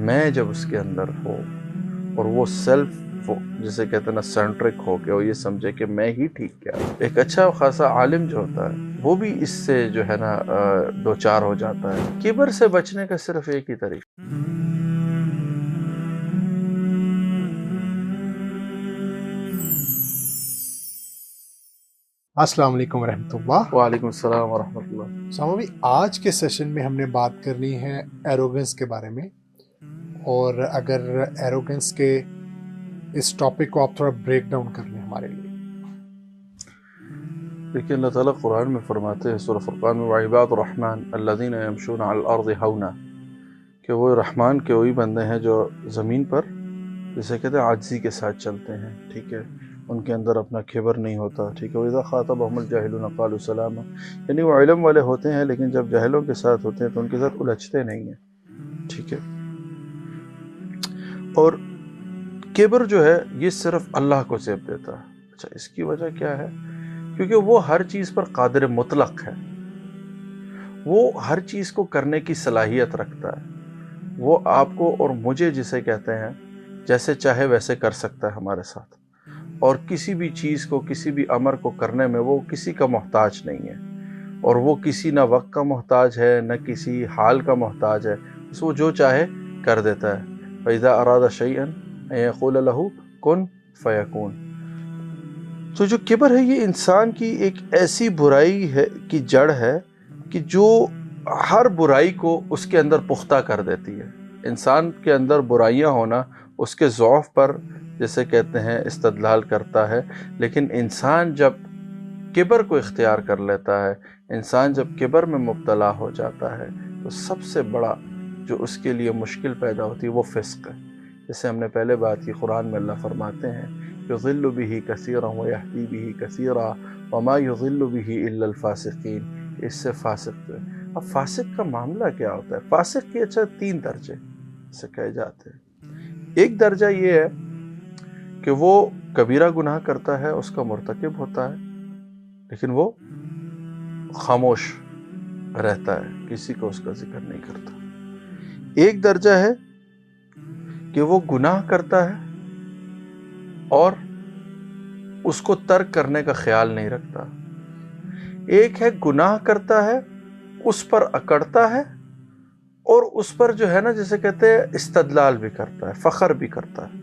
میں جب اس کے اندر ہو اور وہ سیلف جسے کہتے ہیں نا سینٹرک ہو کے وہ یہ سمجھے کہ میں ہی ٹھیک کیا، ایک اچھا خاصا عالم جو ہوتا ہے وہ بھی اس سے جو ہے نا دوچار ہو جاتا ہے۔ کبر سے بچنے کا صرف ایک ہی طریقہ۔ السلام علیکم ورحمۃ اللہ۔ وعلیکم السلام ورحمۃ اللہ۔ سامو بھی آج کے سیشن میں ہم نے بات کرنی ہے ایروگنس کے بارے میں، اور اگر ایروگنس کے اس ٹاپک کو آپ تھوڑا بریک ڈاؤن کر لیں ہمارے لیے۔ دیکھیں اللہ تعالیٰ قرآن میں فرماتے ہیں سورہ فرقان میں وعباد الرحمن الذین یمشون علی الارض ہونا، کہ وہ رحمان کے وہی بندے ہیں جو زمین پر جسے کہتے ہیں عاجزی کے ساتھ چلتے ہیں، ٹھیک ہے، ان کے اندر اپنا کبر نہیں ہوتا، ٹھیک ہے۔ وَإِذَا خَاطَبَهُمُ الْجَاهِلُونَ قَالُوا سَلَامًا، یعنی وہ علم والے ہوتے ہیں لیکن جب جاہلوں کے ساتھ ہوتے ہیں تو ان کے ساتھ الجھتے نہیں ہیں، ٹھیک ہے۔ اور کبر جو ہے یہ صرف اللہ کو زیب دیتا ہے۔ اچھا، اس کی وجہ کیا ہے؟ کیونکہ وہ ہر چیز پر قادر مطلق ہے، وہ ہر چیز کو کرنے کی صلاحیت رکھتا ہے، وہ آپ کو اور مجھے جسے کہتے ہیں جیسے چاہے ویسے کر سکتا ہے ہمارے ساتھ، اور کسی بھی چیز کو کسی بھی امر کو کرنے میں وہ کسی کا محتاج نہیں ہے، اور وہ کسی نہ وقت کا محتاج ہے نہ کسی حال کا محتاج ہے، بس وہ جو چاہے کر دیتا ہے۔ فَإِذَا أَرَادَ شَيْئًا أَن يَقُولَ لَهُ كُن فَيَكُونُ۔ تو جو کبر ہے یہ انسان کی ایک ایسی برائی ہے کی جڑ ہے کہ جو ہر برائی کو اس کے اندر پختہ کر دیتی ہے۔ انسان کے اندر برائیاں ہونا اس کے ضعف پر جسے کہتے ہیں استدلال کرتا ہے، لیکن انسان جب کبر کو اختیار کر لیتا ہے، انسان جب کبر میں مبتلا ہو جاتا ہے تو سب سے بڑا جو اس کے لیے مشکل پیدا ہوتی ہے وہ فسق ہے۔ جیسے ہم نے پہلے بات کی، قرآن میں اللہ فرماتے ہیں یضل به کثیرا ویہدی به کثیرا وما یضل به الا الفاسقین، اس سے فاسق ہے۔ اب فاسق کا معاملہ کیا ہوتا ہے؟ فاسق کے اچھا 3 درجے سے کہے جاتے ہیں۔ ایک درجہ یہ ہے کہ وہ کبیرہ گناہ کرتا ہے، اس کا مرتکب ہوتا ہے، لیکن وہ خاموش رہتا ہے، کسی کو اس کا ذکر نہیں کرتا۔ ایک درجہ ہے کہ وہ گناہ کرتا ہے اور اس کو ترک کرنے کا خیال نہیں رکھتا۔ ایک ہے گناہ کرتا ہے، اس پر اکڑتا ہے اور اس پر جو ہے نا جسے کہتے ہیں استدلال بھی کرتا ہے، فخر بھی کرتا ہے،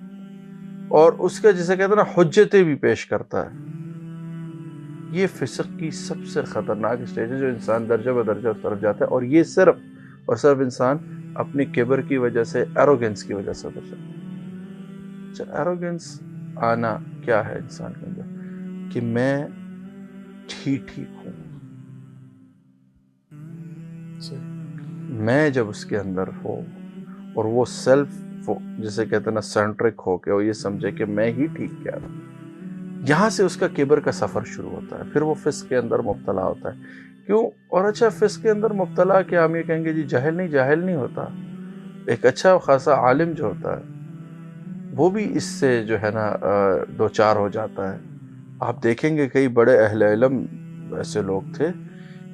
اور اس کے جسے کہتے ہیں نا حجتیں بھی پیش کرتا ہے۔ یہ فسق کی سب سے خطرناک اسٹیج ہے جو انسان درجہ بدرجہ اس طرف جاتا ہے، اور یہ صرف اور صرف انسان اپنی کبر کی وجہ سے، ایروگنس کی وجہ سے ادھر جاتا ہے۔ اچھا، ایروگنس آنا کیا ہے انسان کے اندر؟ کہ میں ٹھیک ہوں۔ میں جب اس کے اندر ہو اور وہ سیلف جسے کہتے ہیں نا سینٹرک ہو کے وہ یہ سمجھے کہ میں ہی ٹھیک کیا ہوں، یہاں سے اس کا کبر کا سفر شروع ہوتا ہے، پھر وہ فسق کے اندر مبتلا ہوتا ہے۔ کیوں؟ اور اچھا فسق کے اندر مبتلا کیا ہم یہ کہیں گے جی جاہل نہیں ہوتا، ایک اچھا خاصا عالم جو ہوتا ہے وہ بھی اس سے جو ہے نا دوچار ہو جاتا ہے۔ آپ دیکھیں گے کئی بڑے اہل علم ایسے لوگ تھے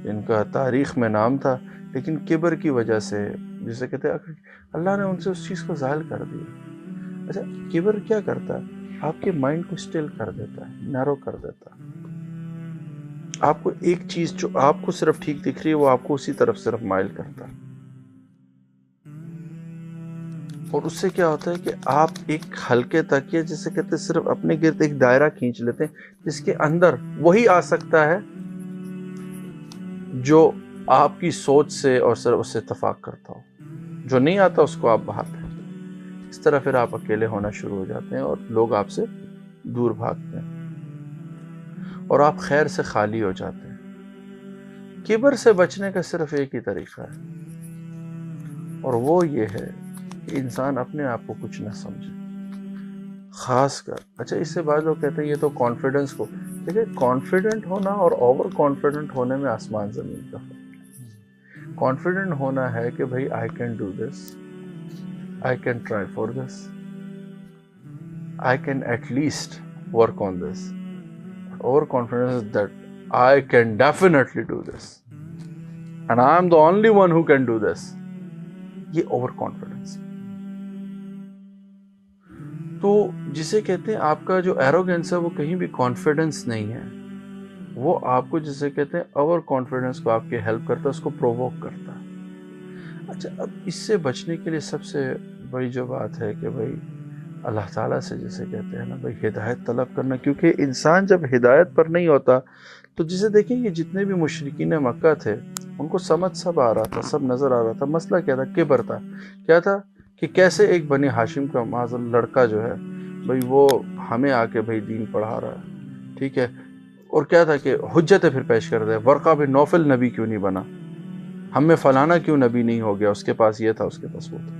جن کا تاریخ میں نام تھا، لیکن کبر کی وجہ سے جسے کہتے ہیں اللہ نے ان سے اس چیز کو زائل کر دیا۔ اچھا، کبر کیا کرتا ہے؟ آپ کے مائنڈ کو اسٹل کر دیتا ہے، نیرو کر دیتا ہے۔ آپ کو ایک چیز جو آپ کو صرف ٹھیک دکھ رہی ہے وہ آپ کو اسی طرف صرف مائل کرتا ہے، اور اس سے کیا ہوتا ہے کہ آپ ایک ہلکے تک یا جسے کہتے ہیں صرف اپنے گرد ایک دائرہ کھینچ لیتے ہیں جس کے اندر وہی آ سکتا ہے جو آپ کی سوچ سے اور صرف اس سے اتفاق کرتا ہو، جو نہیں آتا اس کو آپ باہر پھینکتے۔ اس طرح پھر آپ اکیلے ہونا شروع ہو جاتے ہیں اور لوگ آپ سے دور بھاگتے ہیں اور آپ خیر سے خالی ہو جاتے ہیں۔ کبر سے بچنے کا صرف ایک ہی طریقہ ہے، اور وہ یہ ہے کہ انسان اپنے آپ کو کچھ نہ سمجھے، خاص کر اچھا اس سے بعض لوگ کہتے ہیں یہ تو کانفیڈنس کو، دیکھیں کانفیڈنٹ ہونا اور اوور کانفیڈنٹ ہونے میں آسمان زمین کا فرق ہے۔ کانفیڈنٹ ہونا ہے کہ بھائی I can do this, I can try for this, I can at least work on this. Over confidence is that I can definitely do this and I am the only one who can do this. یہ over confidence. جسے کہتے ہیں آپ کا جو arrogance ہے وہ کہیں بھی کانفیڈنس نہیں ہے، وہ آپ کو جسے کہتے ہیں اوور کانفیڈنس کو آپ کے ہیلپ کرتا ہے، اس کو پرووک کرتا ہے۔ اچھا، اب اس سے بچنے کے لیے سب سے بڑی جو بات ہے کہ بھائی اللہ تعالیٰ سے جسے کہتے ہیں نا بھائی ہدایت طلب کرنا، کیونکہ انسان جب ہدایت پر نہیں ہوتا تو جسے دیکھیں گے جتنے بھی مشرکین مکہ تھے ان کو سمجھ سب آ رہا تھا، سب نظر آ رہا تھا۔ مسئلہ کیا تھا؟ کبر تھا۔ کیا تھا کہ کیسے ایک بنی ہاشم کا معذل لڑکا جو ہے بھائی وہ ہمیں آ کے بھائی دین پڑھا رہا ہے، ٹھیک ہے، اور کیا تھا کہ حجتیں پھر پیش کر دے، ورقہ بن نوفل نبی کیوں نہیں بنا، ہم میں فلانا کیوں نبی نہیں ہو گیا، اس کے پاس یہ تھا، اس کے پاس وہ تھا۔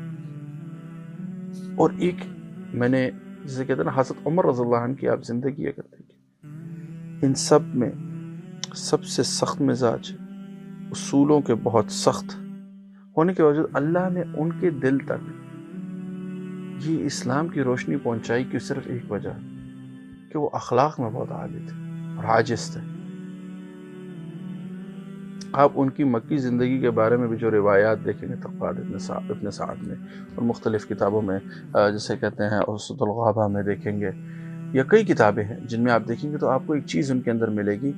اور ایک میں نے جسے کہتے ہیں نا حضرت عمر رضی اللہ عنہ کی آپ زندگی اگر دیکھیں، ان سب میں سب سے سخت مزاج، اصولوں کے بہت سخت ہونے کے باوجود اللہ نے ان کے دل تک یہ اسلام کی روشنی پہنچائی کہ صرف ایک وجہ کہ وہ اخلاق میں بہت عالی تھے اور عاجز تھے۔ آپ ان کی مکی زندگی کے بارے میں بھی جو روایات دیکھیں گے تقویٰ ابن سعد میں اور مختلف کتابوں میں جسے کہتے ہیں اسد الغابہ میں دیکھیں گے، یا کئی کتابیں ہیں جن میں آپ دیکھیں گے تو آپ کو ایک چیز ان کے اندر ملے گی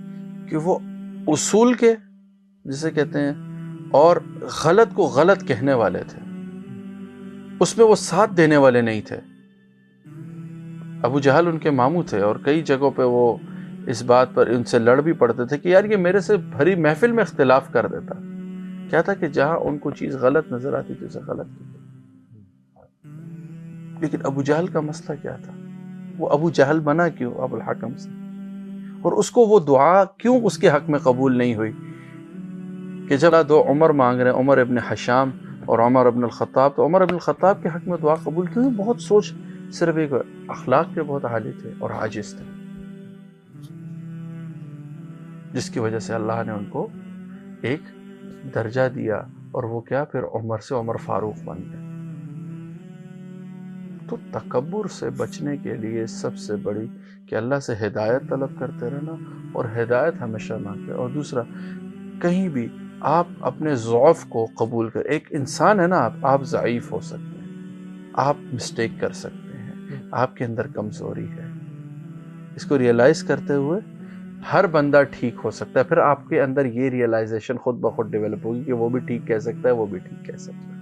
کہ وہ اصول کے جسے کہتے ہیں اور غلط کو غلط کہنے والے تھے، اس میں وہ ساتھ دینے والے نہیں تھے۔ ابو جہل ان کے ماموں تھے اور کئی جگہوں پہ وہ اس بات پر ان سے لڑ بھی پڑتے تھے کہ یار یہ میرے سے بھری محفل میں اختلاف کر دیتا۔ کیا تھا کہ جہاں ان کو چیز غلط نظر آتی تھی اسے غلط کہتے۔ لیکن ابو جہل کا مسئلہ کیا تھا؟ وہ ابو جہل بنا کیوں ابو الحکم سے؟ اور اس کو وہ دعا کیوں اس کے حق میں قبول نہیں ہوئی کہ جب دو عمر مانگ رہے ہیں، عمر ابن حشام اور عمر ابن الخطاب، تو عمر ابن الخطاب کے حق میں دعا قبول کیوں؟ بہت سوچ، صرف ایک اخلاق کے بہت عالی تھے اور عاجز تھے، جس کی وجہ سے اللہ نے ان کو ایک درجہ دیا اور وہ کیا پھر عمر سے عمر فاروق بن گئے۔ تو تکبر سے بچنے کے لیے سب سے بڑی کہ اللہ سے ہدایت طلب کرتے رہنا اور ہدایت ہمیشہ مانگتے، اور دوسرا کہیں بھی آپ اپنے ضعف کو قبول کر، ایک انسان ہے نا آپ ضعیف ہو سکتے ہیں، آپ مسٹیک کر سکتے ہیں، آپ کے اندر کمزوری ہے، اس کو ریئلائز کرتے ہوئے ہر بندہ ٹھیک ہو سکتا ہے۔ پھر آپ کے اندر یہ ریئلائزیشن خود بخود ڈیولپ ہوگی کہ وہ بھی ٹھیک کہہ سکتا ہے، وہ بھی ٹھیک کہہ سکتا ہے۔